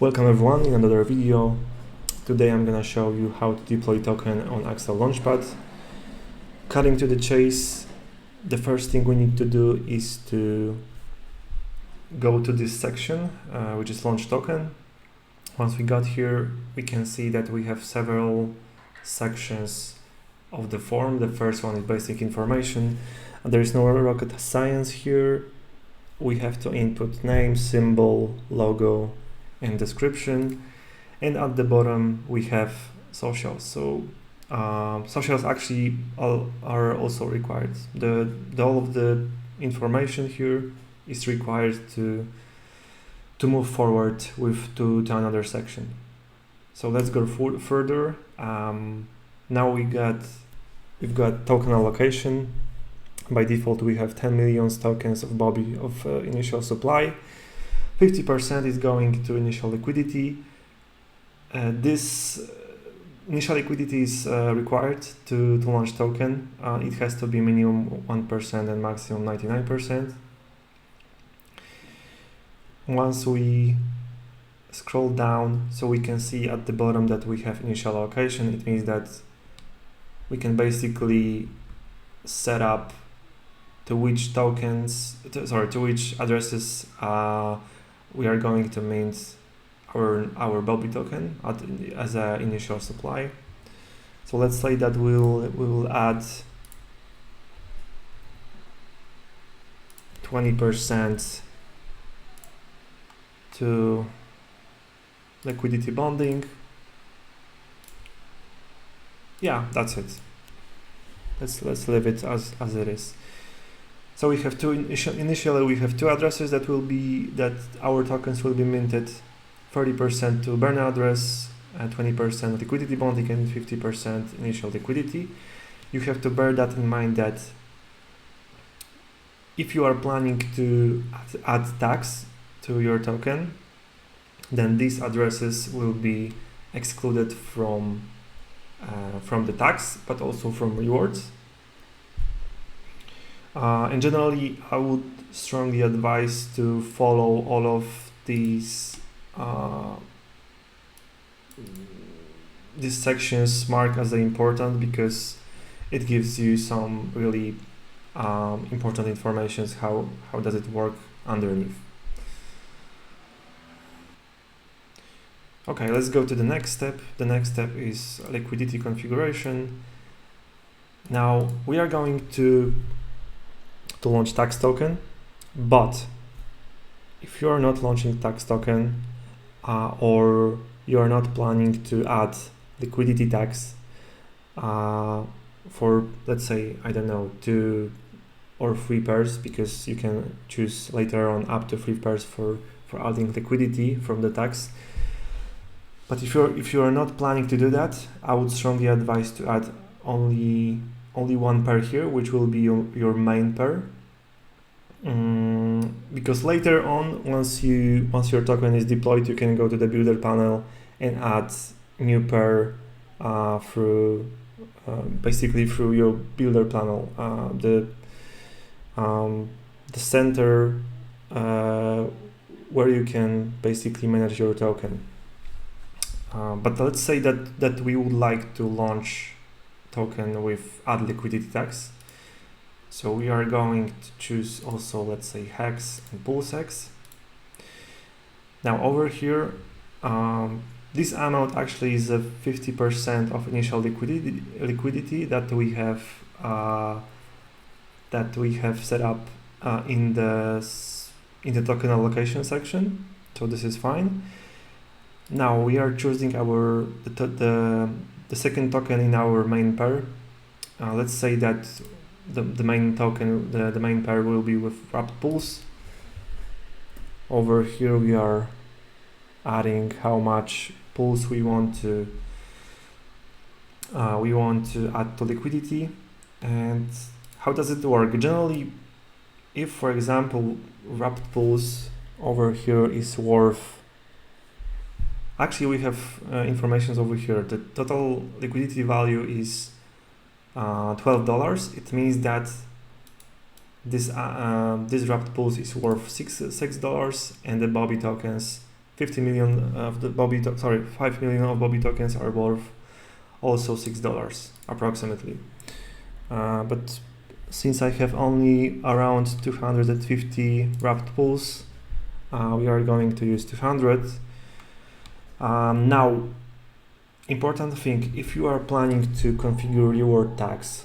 Welcome everyone in another video. Today I'm gonna show you how to deploy token on Axel Launchpad. Cutting to the chase, the first thing we need to do is to go to this section, which is launch token. Once we got here, we can see that we have several sections of the form. The first one is basic information. There is no rocket science here. We have to input name, symbol, logo, and description, and at the bottom we have socials. So socials actually are also required. All of the information here is required to move forward with to another section. So let's go further. Now we've got token allocation. By default we have 10 million tokens of Bobby of initial supply. 50% is going to initial liquidity. This initial liquidity is required to launch token. It has to be minimum 1% and maximum 99%. Once we scroll down, so we can see at the bottom that we have initial allocation. It means that we can basically set up to which tokens, to which addresses we are going to mint our Bobby token as an initial supply. So let's say that we will add 20% to liquidity bonding. Yeah, that's it. Let's leave it as it is. So we have initially we have two addresses that our tokens will be minted. 30% to burner address, 20% liquidity bonding, and 50% initial liquidity. You have to bear that in mind that if you are planning to add tax to your token, then these addresses will be excluded from the tax, but also from rewards. And generally, I would strongly advise to follow all of these sections marked as important, because it gives you some really important information how does it work underneath. Okay, let's go to the next step. The next step is liquidity configuration. Now we are going to launch tax token, but if you are not launching tax token or you are not planning to add liquidity tax for, let's say, I don't know, 2 or 3 pairs, because you can choose later on up to 3 pairs for adding liquidity from the tax. But if you are not planning to do that, I would strongly advise to add only 1 pair here, which will be your main pair. Because later on, once your token is deployed, you can go to the builder panel and add new pair basically through your builder panel. The center where you can basically manage your token. But let's say that we would like to launch token with add liquidity tax. So we are going to choose also, let's say, hex and pulse hex. Now over here, this amount actually is a 50% of initial liquidity that we have set up in the token allocation section. So this is fine. Now we are choosing the second token in our main pair. Let's say that the main token, the main pair will be with wrapped pulse. Over here we are adding how much pulse we want to add to liquidity. And how does it work? Generally, if, for example, wrapped pulse over here is worth, actually we have information over here. The total liquidity value is $12. It means that this wrapped pulse is worth $6, and the Bobby tokens 50 million of the Bobby, 5 million of Bobby tokens are worth also $6 approximately. But since I have only around 250 wrapped pools, we are going to use 200. Now, important thing, if you are planning to configure reward tags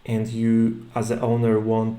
and you as an owner would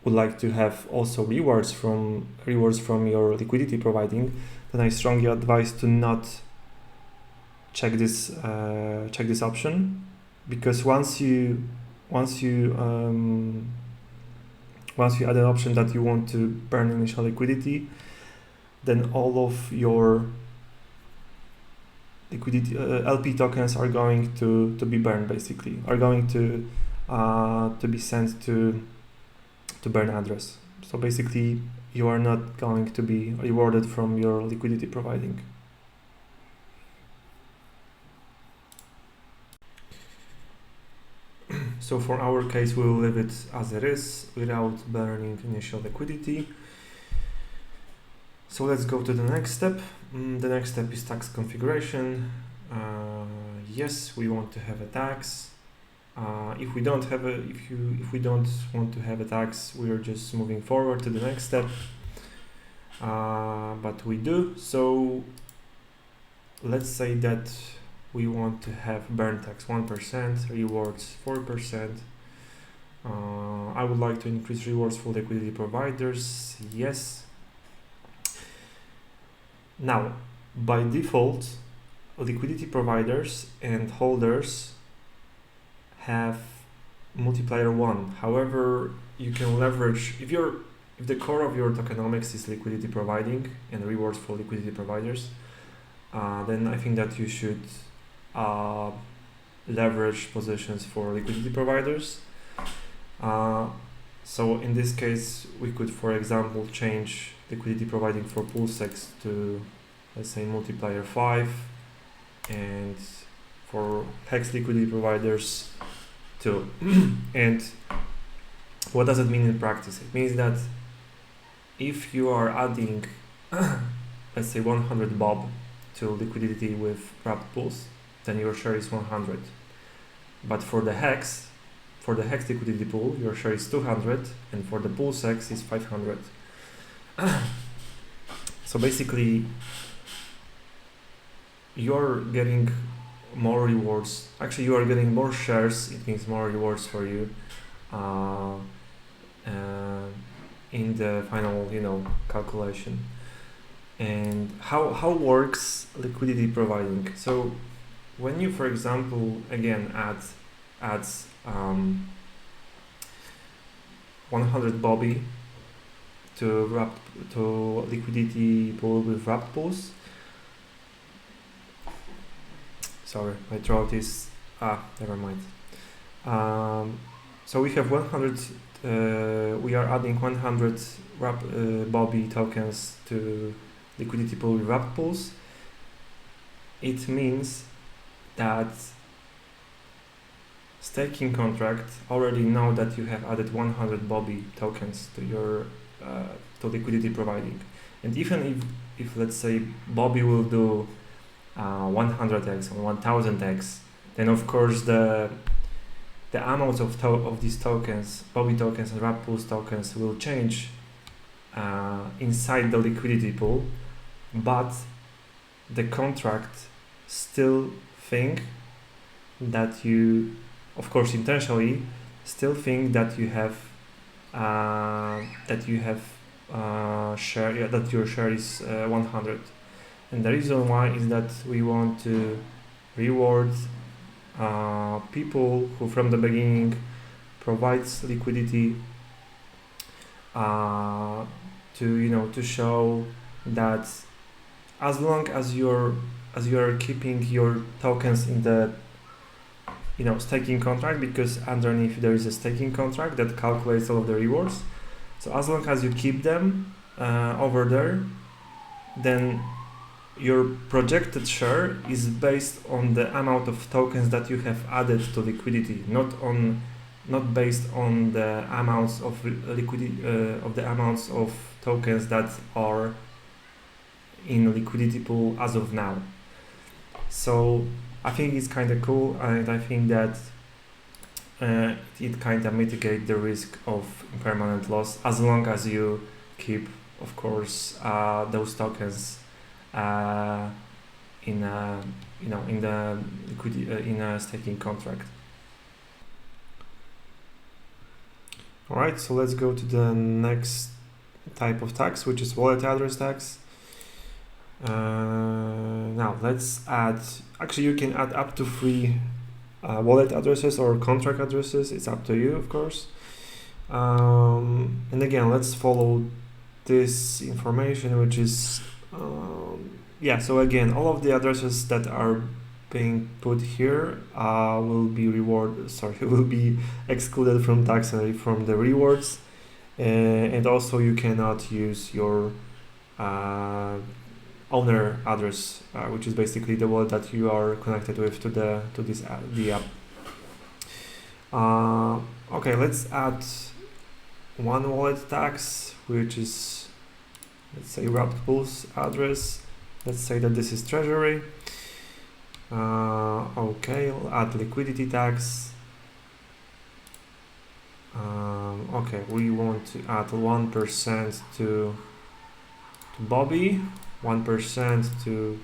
like to have also rewards from your liquidity providing, then I strongly advise to not check this option, because once you add an option that you want to burn initial liquidity, then all of your liquidity LP tokens are going to be burned, basically, are going to be sent to burn address. So basically you are not going to be rewarded from your liquidity providing. So for our case, we will leave it as it is without burning initial liquidity. So let's go to the next step. The next step is tax configuration. Yes, we want to have a tax. If we don't want to have a tax, we are just moving forward to the next step. But we do. So let's say that we want to have burn tax 1%, rewards 4%. I would like to increase rewards for liquidity providers. Yes. Now, by default, liquidity providers and holders have multiplier 1. However, you can leverage, if the core of your tokenomics is liquidity providing and rewards for liquidity providers, then I think that you should leverage positions for liquidity providers. So in this case, we could, for example, change liquidity providing for pool sex to, let's say, multiplier 5, and for hex liquidity providers 2. And what does it mean in practice? It means that if you are adding, let's say, 100 bob to liquidity with wrapped pools, then your share is 100. But for the hex liquidity pool, your share is 200, and for the pool sex is 500. So basically, you're getting more rewards. Actually, you are getting more shares. It means more rewards for you in the final, calculation. And how works liquidity providing? So when you, for example, again adds 100 Bobby to liquidity pool with wrapped pools. Sorry, my throat is never mind. So we have 100. We are adding 100 Bobby tokens to liquidity pool with wrapped pools. It means that staking contract already know that you have added 100 Bobby tokens to your to liquidity providing, and even if let's say Bobby will do 100x or 1000x, then of course the amounts of these tokens, Bobby tokens and wrapped pools tokens, will change inside the liquidity pool, but the contract still think that you, of course intentionally, still think that you have share, that your share is 100. And the reason why is that we want to reward people who from the beginning provides liquidity to show that as long as you are keeping your tokens in the staking contract, because underneath there is a staking contract that calculates all of the rewards. So as long as you keep them over there, then your projected share is based on the amount of tokens that you have added to liquidity, not based on the amounts of liquidity of the amounts of tokens that are in liquidity pool as of now. So I think it's kind of cool, and I think that it kind of mitigates the risk of impermanent loss as long as you keep, of course, those tokens in a, in the liquidity in a staking contract. All right, so let's go to the next type of tax, which is wallet address tax. Now let's add, actually you can add up to 3 wallet addresses or contract addresses. It's up to you, of course. And again, let's follow this information, which is yeah, so again, all of the addresses that are being put here will be excluded from tax and from the rewards, and also you cannot use your owner address, which is basically the wallet that you are connected with to the app. Okay, let's add one wallet tax, which is, let's say, wrapped pools address. Let's say that this is treasury. Okay, I'll add liquidity tax. Okay, we want to add 1% to Bobby, 1% to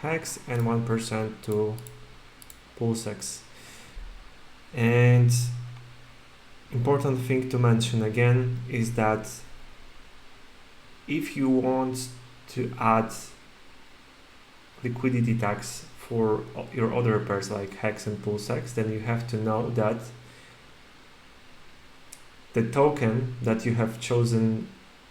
Hex, and 1% to PulseX. And important thing to mention again is that if you want to add liquidity tax for your other pairs like Hex and PulseX, then you have to know that the token that you have chosen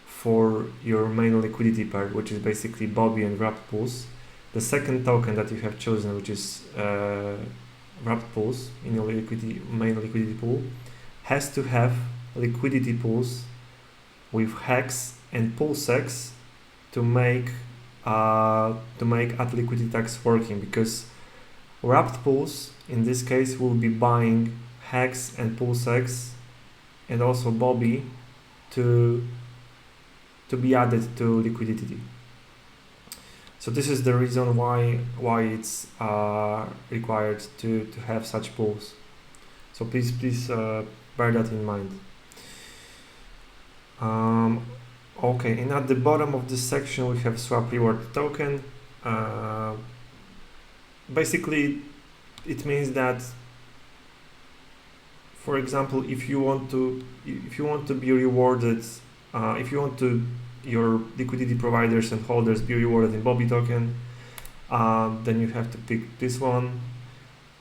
for your main liquidity pair, which is basically Bobby and wrapped pools, the second token that you have chosen, which is wrapped pools in your main liquidity pool, has to have liquidity pools with Hex and PulseX to make add liquidity tax working, because wrapped pools in this case will be buying Hex and PulseX and also Bobby to be added to liquidity. So this is the reason why it's required to have such pools. So please bear that in mind. Okay, and at the bottom of this section we have swap reward token. Basically it means that, for example, if you want to be rewarded, if you want to your liquidity providers and holders be rewarded in Bobby token, then you have to pick this one,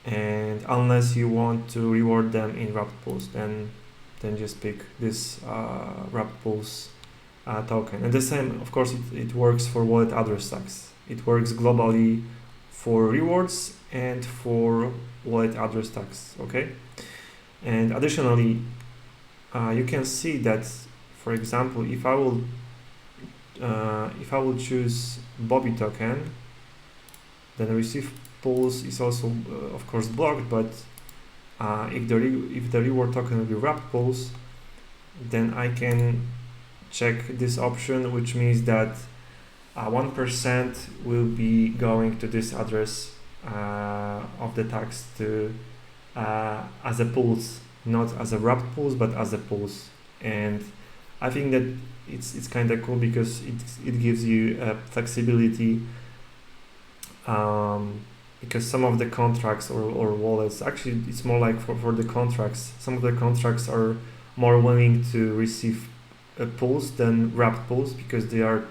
and unless you want to reward them in wrapped pools, then just pick this wrapped pools token. And the same, of course, it works for wallet address tax. It works globally for rewards and for wallet address tax. Okay, and additionally, you can see that, for example, if I will choose Bobby token, then receive pools is also of course blocked, but if the reward token will be wrapped pools, then I can check this option, which means that 1% will be going to this address of the tax to as a pools, not as a wrapped pools, but as a pools. And I think that it's kind of cool because it gives you flexibility, because some of the contracts or wallets, actually it's more like for the contracts, some of the contracts are more willing to receive pools than wrapped pools because they are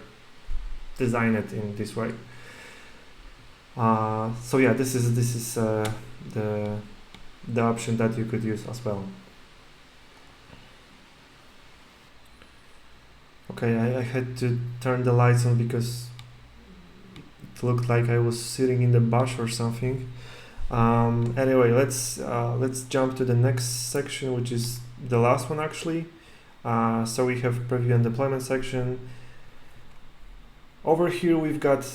designed in this way. So yeah, this is the option that you could use as well. Okay, I had to turn the lights on because it looked like I was sitting in the bush or something. Anyway, let's jump to the next section, which is the last one actually. So we have preview and deployment section. Over here we've got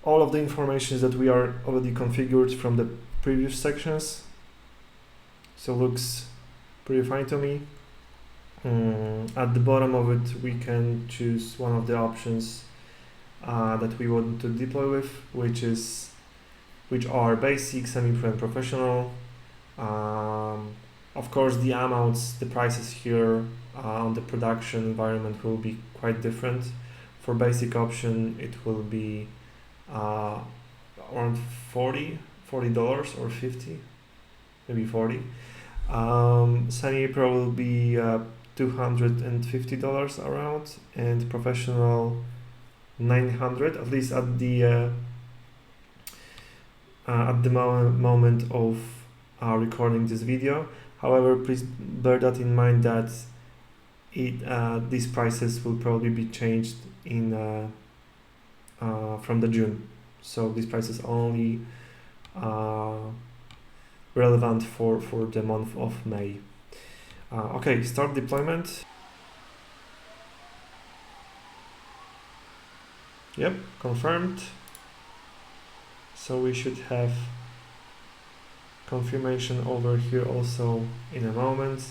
all of the information that we are already configured from the previous sections. So looks pretty fine to me. At the bottom of it we can choose one of the options that we want to deploy with, which are basic, semi-pro, and professional. Of course, the amounts, the prices here on the production environment will be quite different. For basic option, it will be around $40 or 50, maybe 40. Semi-pro will be $250 around, and professional 900, at least at the moment of recording this video. However, please bear that in mind that these prices will probably be changed from the June. So these prices only relevant for the month of May. Okay, start deployment. Yep, confirmed. So we should have confirmation over here also in a moment.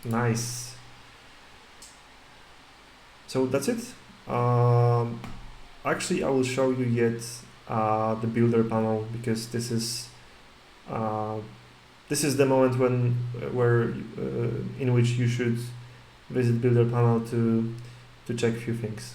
Nice. So that's it. Actually, I will show you yet the builder panel, because this is the moment in which you should visit builder panel to check a few things.